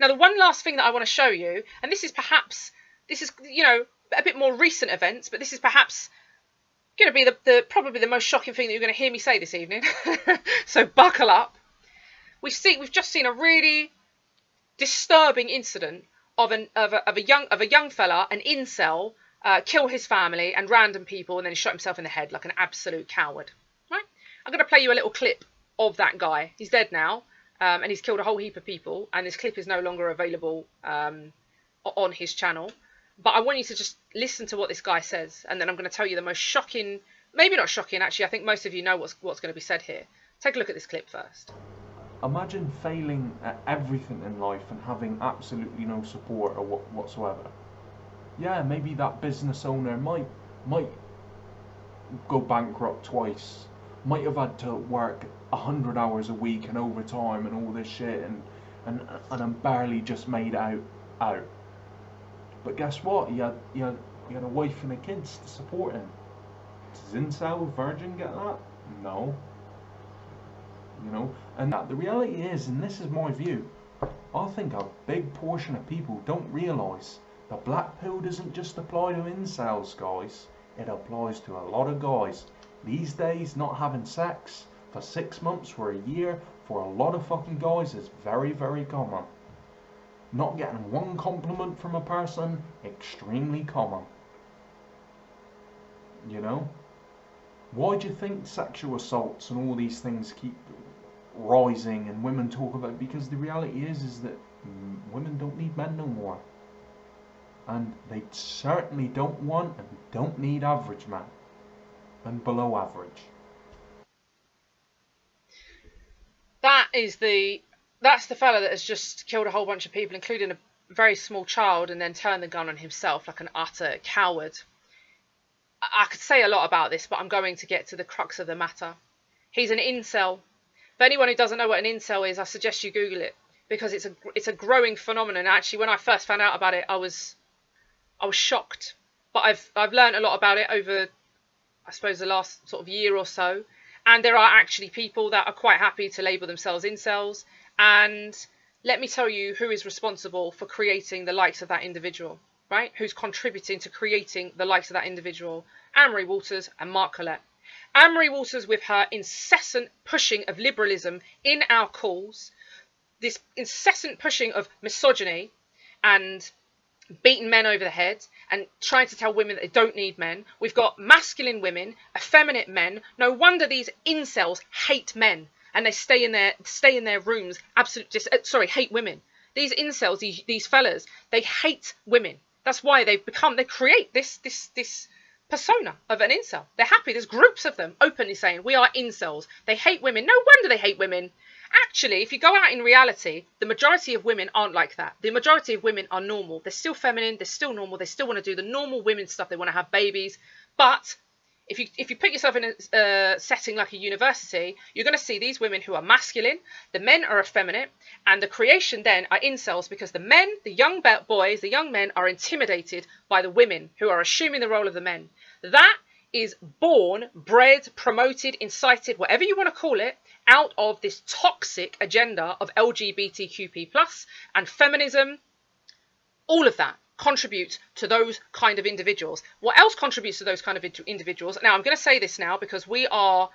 Now, the one last thing that I want to show you, and this is, you know, a bit more recent events, but this is perhaps going to be probably the most shocking thing that you're going to hear me say this evening. So buckle up. We've just seen a really disturbing incident of a young fella, an incel, kill his family and random people, and then he shot himself in the head like an absolute coward. Right? I'm going to play you a little clip of that guy. He's dead now, and he's killed a whole heap of people, and this clip is no longer available on his channel. But I want you to just listen to what this guy says, and then I'm going to tell you the most shocking, maybe not shocking actually, I think most of you know what's going to be said here. Take a look at this clip first. Imagine failing at everything in life and having absolutely no support or whatsoever. Yeah, maybe that business owner might go bankrupt twice, might have had to work 100 hours a week and overtime and all this shit, and I'm barely just made out. But guess what? He had a wife and a kids to support him. Does incel virgin get that? No. You know, and the reality is, and this is my view, I think a big portion of people don't realise the black pill doesn't just apply to incels, guys. It applies to a lot of guys. These days, not having sex for 6 months, for a year, for a lot of fucking guys is very, very common. Not getting one compliment from a person, extremely common. You know? Why do you think sexual assaults and all these things keep rising and women talk about it? Because the reality is that women don't need men no more. And they certainly don't want and don't need average men. And below average. That's the fella that has just killed a whole bunch of people, including a very small child, and then turned the gun on himself like an utter coward. I could say a lot about this, but I'm going to get to the crux of the matter. He's an incel. For anyone who doesn't know what an incel is, I suggest you Google it, because it's a growing phenomenon. Actually, when I first found out about it, I was shocked. But I've learned a lot about it over, I suppose, the last sort of year or so. And there are actually people that are quite happy to label themselves incels. And let me tell you who is responsible for creating the likes of that individual, right? Who's contributing to creating the likes of that individual? Anne-Marie Walters and Mark Collett. Anne-Marie Walters, with her incessant pushing of liberalism in our calls, this incessant pushing of misogyny and beating men over the head and trying to tell women that they don't need men. We've got masculine women, effeminate men. No wonder these incels hate men and they stay in their rooms. Hate women. These incels, these fellas, they hate women. That's why they create this persona of an incel. They're happy. There's groups of them openly saying we are incels. They hate women. No wonder they hate women. Actually, if you go out in reality, the majority of women aren't like that. The majority of women are normal. They're still feminine. They're still normal. They still want to do the normal women stuff. They want to have babies. But if you put yourself in a setting like a university, you're going to see these women who are masculine. The men are effeminate. And the creation then are incels, because the men, the young boys, the young men are intimidated by the women who are assuming the role of the men. That is born, bred, promoted, incited, whatever you want to call it, out of this toxic agenda of LGBTQP+ and feminism. All of that contributes to those kind of individuals. What else contributes to those kind of individuals? Now, I'm going to say this now because we are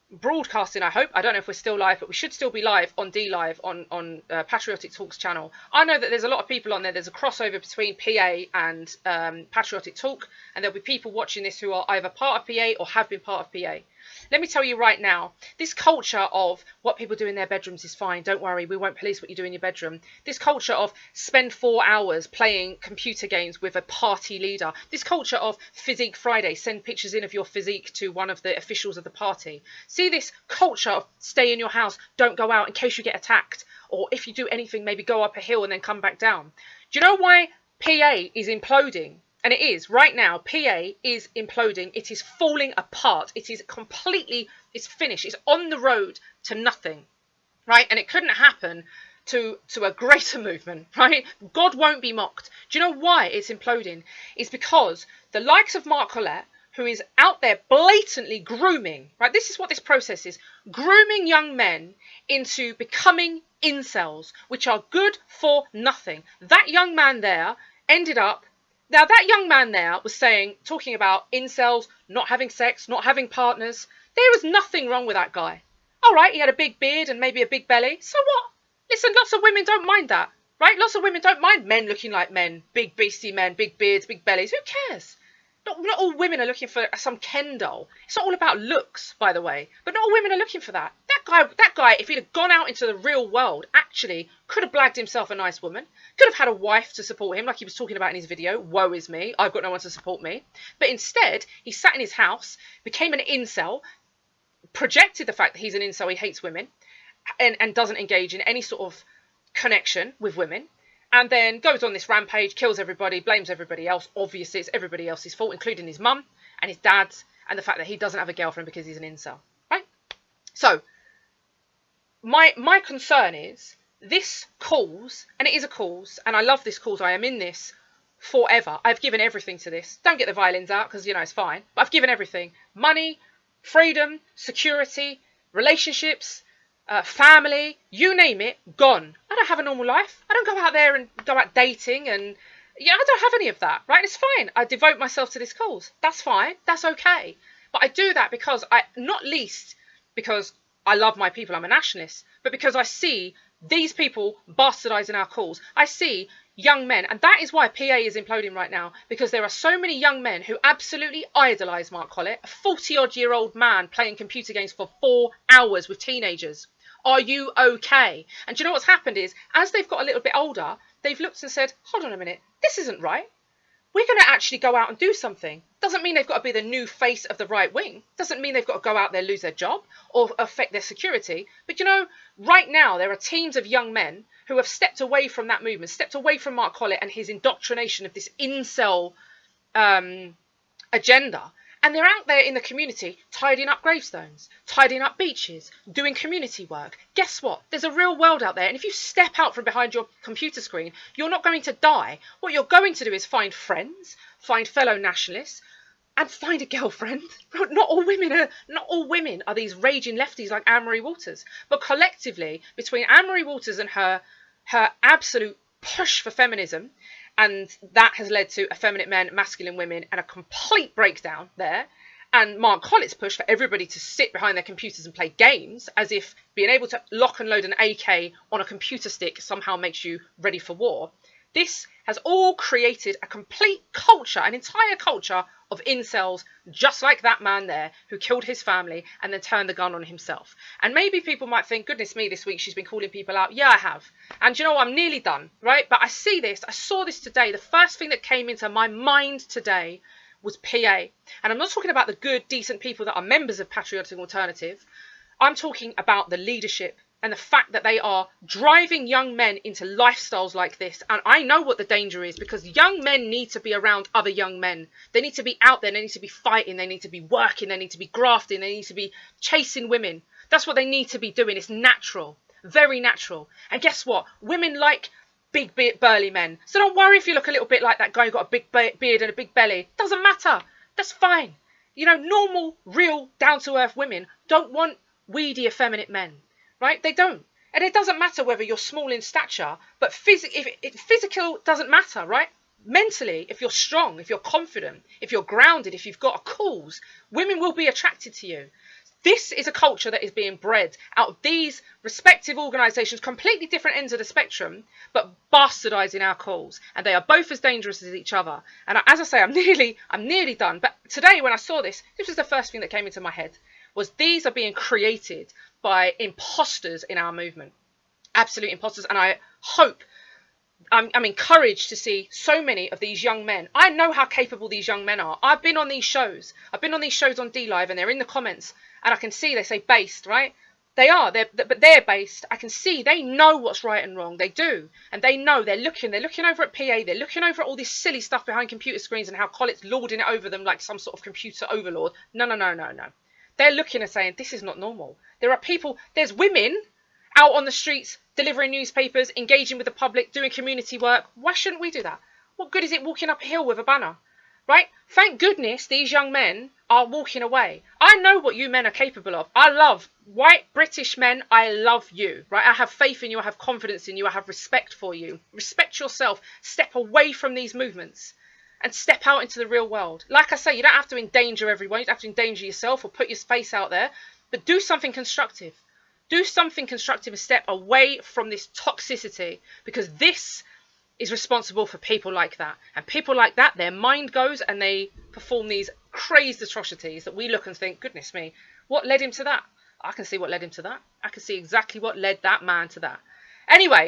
broadcasting, I hope. I don't know if we're still live, but we should still be live on DLive on Patriotic Talk's channel. I know that there's a lot of people on there. There's a crossover between PA and Patriotic Talk, and there'll be people watching this who are either part of PA or have been part of PA. Let me tell you right now, this culture of what people do in their bedrooms is fine. Don't worry, we won't police what you do in your bedroom. This culture of spend 4 hours playing computer games with a party leader. This culture of Physique Friday, send pictures in of your physique to one of the officials of the party. See this culture of stay in your house, don't go out in case you get attacked. Or if you do anything, maybe go up a hill and then come back down. Do you know why PA is imploding? And it is, right now, PA is imploding. It is falling apart. It is completely, it's finished. It's on the road to nothing, right? And it couldn't happen to a greater movement, right? God won't be mocked. Do you know why it's imploding? It's because the likes of Mark Collett, who is out there blatantly grooming, right? This is what this process is. Grooming young men into becoming incels, which are good for nothing. That young man there ended up, now that young man there was talking about incels, not having sex, not having partners. There was nothing wrong with that guy. All right, he had a big beard and maybe a big belly. So what? Listen, lots of women don't mind that, right? Lots of women don't mind men looking like men, big beastie men, big beards, big bellies. Who cares? Not all women are looking for some Ken doll. It's not all about looks, by the way. But not all women are looking for that. That guy, if he'd have gone out into the real world, actually could have blagged himself a nice woman. Could have had a wife to support him, like he was talking about in his video. Woe is me. I've got no one to support me. But instead, he sat in his house, became an incel, projected the fact that he's an incel, he hates women, and doesn't engage in any sort of connection with women. And then goes on this rampage, kills everybody, blames everybody else. Obviously, it's everybody else's fault, including his mum and his dad, and the fact that he doesn't have a girlfriend because he's an incel, right? So, my concern is this cause, and it is a cause, and I love this cause. I am in this forever. I've given everything to this. Don't get the violins out because, it's fine. But I've given everything. Money, freedom, security, relationships, family, you name it, gone. I don't have a normal life. I don't go out there and go out dating and, I don't have any of that, right? It's fine. I devote myself to this cause. That's fine. That's okay. But I do that because not least because I love my people. I'm a nationalist, but because I see these people bastardizing our cause. I see young men, and that is why PA is imploding right now, because there are so many young men who absolutely idolise Mark Collett, a 40-odd-year-old man playing computer games for 4 hours with teenagers. Are you okay? And do you know what's happened is, as they've got a little bit older, they've looked and said, hold on a minute, this isn't right. We're going to actually go out and do something. Doesn't mean they've got to be the new face of the right wing. Doesn't mean they've got to go out there, lose their job or affect their security. But right now there are teams of young men who have stepped away from that movement, stepped away from Mark Collett and his indoctrination of this incel agenda. And they're out there in the community tidying up gravestones, tidying up beaches, doing community work. Guess what? There's a real world out there. And if you step out from behind your computer screen, you're not going to die. What you're going to do is find friends, find fellow nationalists, and find a girlfriend. Not all women are these raging lefties like Anne-Marie Waters. But collectively, between Anne-Marie Waters and her absolute push for feminism, and that has led to effeminate men, masculine women, and a complete breakdown there. And Mark Collett's push for everybody to sit behind their computers and play games, as if being able to lock and load an AK on a computer stick somehow makes you ready for war. This has all created a complete culture, an entire culture of incels, just like that man there who killed his family and then turned the gun on himself. And maybe people might think, goodness me, this week she's been calling people out. Yeah, I have. And I'm nearly done, right? But I saw this today. The first thing that came into my mind today was PA. And I'm not talking about the good, decent people that are members of Patriotic Alternative. I'm talking about the leadership and the fact that they are driving young men into lifestyles like this. And I know what the danger is, because young men need to be around other young men. They need to be out there. They need to be fighting. They need to be working. They need to be grafting. They need to be chasing women. That's what they need to be doing. It's natural, very natural. And guess what? Women like big, burly men. So don't worry if you look a little bit like that guy who got a big beard and a big belly. Doesn't matter. That's fine. Normal, real, down-to-earth women don't want weedy, effeminate men. Right? They don't. And it doesn't matter whether you're small in stature, but physical doesn't matter, right? Mentally, if you're strong, if you're confident, if you're grounded, if you've got a cause, women will be attracted to you. This is a culture that is being bred out of these respective organisations, completely different ends of the spectrum, but bastardising our cause. And they are both as dangerous as each other. And as I say, I'm nearly done. But today, when I saw this was the first thing that came into my head, was these are being created by imposters in our movement. Absolute imposters. And I hope, I'm encouraged to see so many of these young men. I know how capable these young men are. I've been on these shows. I've been on these shows on D-Live, and they're in the comments. And I can see they say based, right? They are. But they're based. I can see they know what's right and wrong. They do. And they know. They're looking over at PA. They're looking over at all this silly stuff behind computer screens and how Collett's lording it over them like some sort of computer overlord. No. They're looking and saying, this is not normal. There's women out on the streets delivering newspapers, engaging with the public, doing community work. Why shouldn't we do that? What good is it walking up a hill with a banner? Right? Thank goodness these young men are walking away. I know what you men are capable of. I love white British men. I love you, right? I have faith in you. I have confidence in you. I have respect for you. Respect yourself. Step away from these movements and step out into the real world. Like I say, you don't have to endanger everyone. You don't have to endanger yourself or put your face out there, but do something constructive. Do something constructive and step away from this toxicity, because this is responsible for people like that. And people like that, their mind goes and they perform these crazed atrocities that we look and think, goodness me, what led him to that? I can see what led him to that. I can see exactly what led that man to that. Anyway,